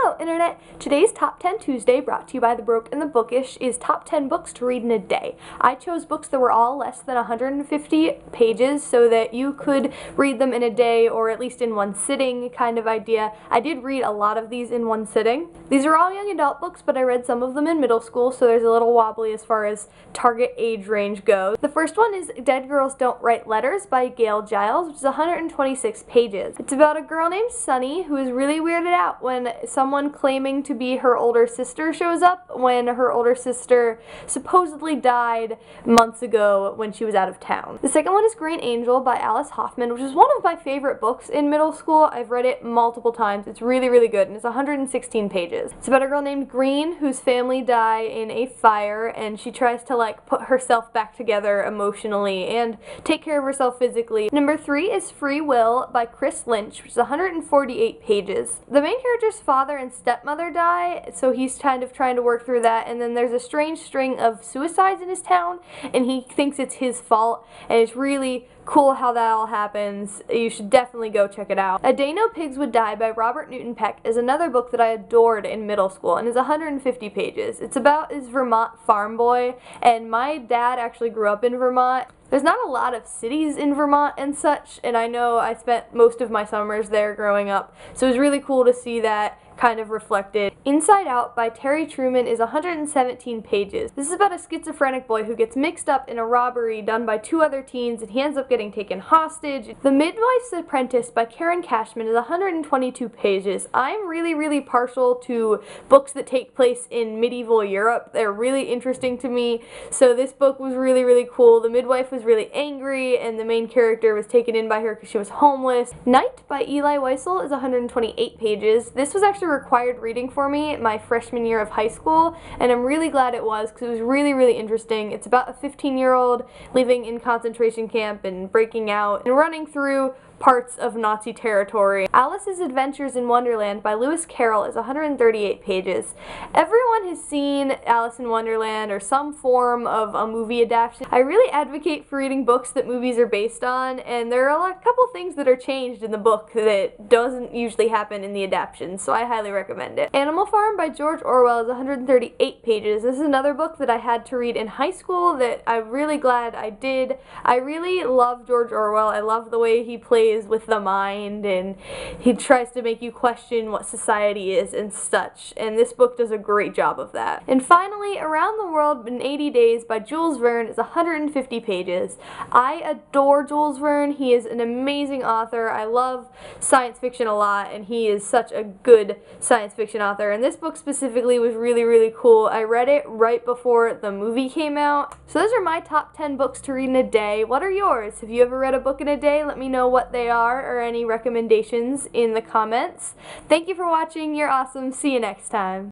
Hello, Internet! Today's Top 10 Tuesday, brought to you by The Broke and the Bookish, is Top 10 Books to Read in a Day. I chose books that were all less than 150 pages so that you could read them in a day, or at least in one sitting kind of idea. I did read a lot of these in one sitting. These are all young adult books, but I read some of them in middle school, so there's a little wobbly as far as target age range goes. The first one is Dead Girls Don't Write Letters by Gail Giles, which is 126 pages. It's about a girl named Sunny who is really weirded out when someone claiming to be her older sister shows up when her older sister supposedly died months ago when she was out of town. The second one is Green Angel by Alice Hoffman, which is one of my favorite books in middle school. I've read it multiple times. It's really, really good, and it's 116 pages. It's about a girl named Green whose family die in a fire, and she tries to put herself back together emotionally and take care of herself physically. Number 3 is Free Will by Chris Lynch, which is 148 pages. The main character's father and stepmother die, so he's kind of trying to work through that, and then there's a strange string of suicides in his town, and he thinks it's his fault, and it's really cool how that all happens. You should definitely go check it out. A Day No Pigs Would Die by Robert Newton Peck is another book that I adored in middle school, and is 150 pages. It's about his Vermont farm boy, and my dad actually grew up in Vermont. There's not a lot of cities in Vermont and such, and I know I spent most of my summers there growing up, so it was really cool to see that kind of reflected. Inside Out by Terry Truman is 117 pages. This is about a schizophrenic boy who gets mixed up in a robbery done by 2 other teens, and he ends up getting taken hostage. The Midwife's Apprentice by Karen Cashman is 122 pages. I'm really partial to books that take place in medieval Europe. They're really interesting to me, so this book was really cool. The midwife was really angry, and the main character was taken in by her because she was homeless. Night by Eli Wiesel is 128 pages. This was actually required reading for me my freshman year of high school, and I'm really glad it was because it was really interesting. It's about a 15-year-old living in concentration camp and breaking out and running through parts of Nazi territory. Alice's Adventures in Wonderland by Lewis Carroll is 138 pages. Everyone has seen Alice in Wonderland or some form of a movie adaptation. I really advocate for reading books that movies are based on, and there are a couple things that are changed in the book that doesn't usually happen in the adaptation, so I highly recommend it. Animal Farm by George Orwell is 138 pages. This is another book that I had to read in high school that I'm really glad I did. I really love George Orwell. I love the way he plays with the mind, and he tries to make you question what society is and such, and this book does a great job of that. And finally, Around the World in 80 Days by Jules Verne is 150 pages. I adore Jules Verne. He is an amazing author. I love science fiction a lot, and he is such a good science fiction author, and this book specifically was really cool. I read it right before the movie came out. So those are my top 10 books to read in a day. What are yours? Have you ever read a book in a day? Let me know what they are or any recommendations in the comments. Thank you for watching. You're awesome. See you next time.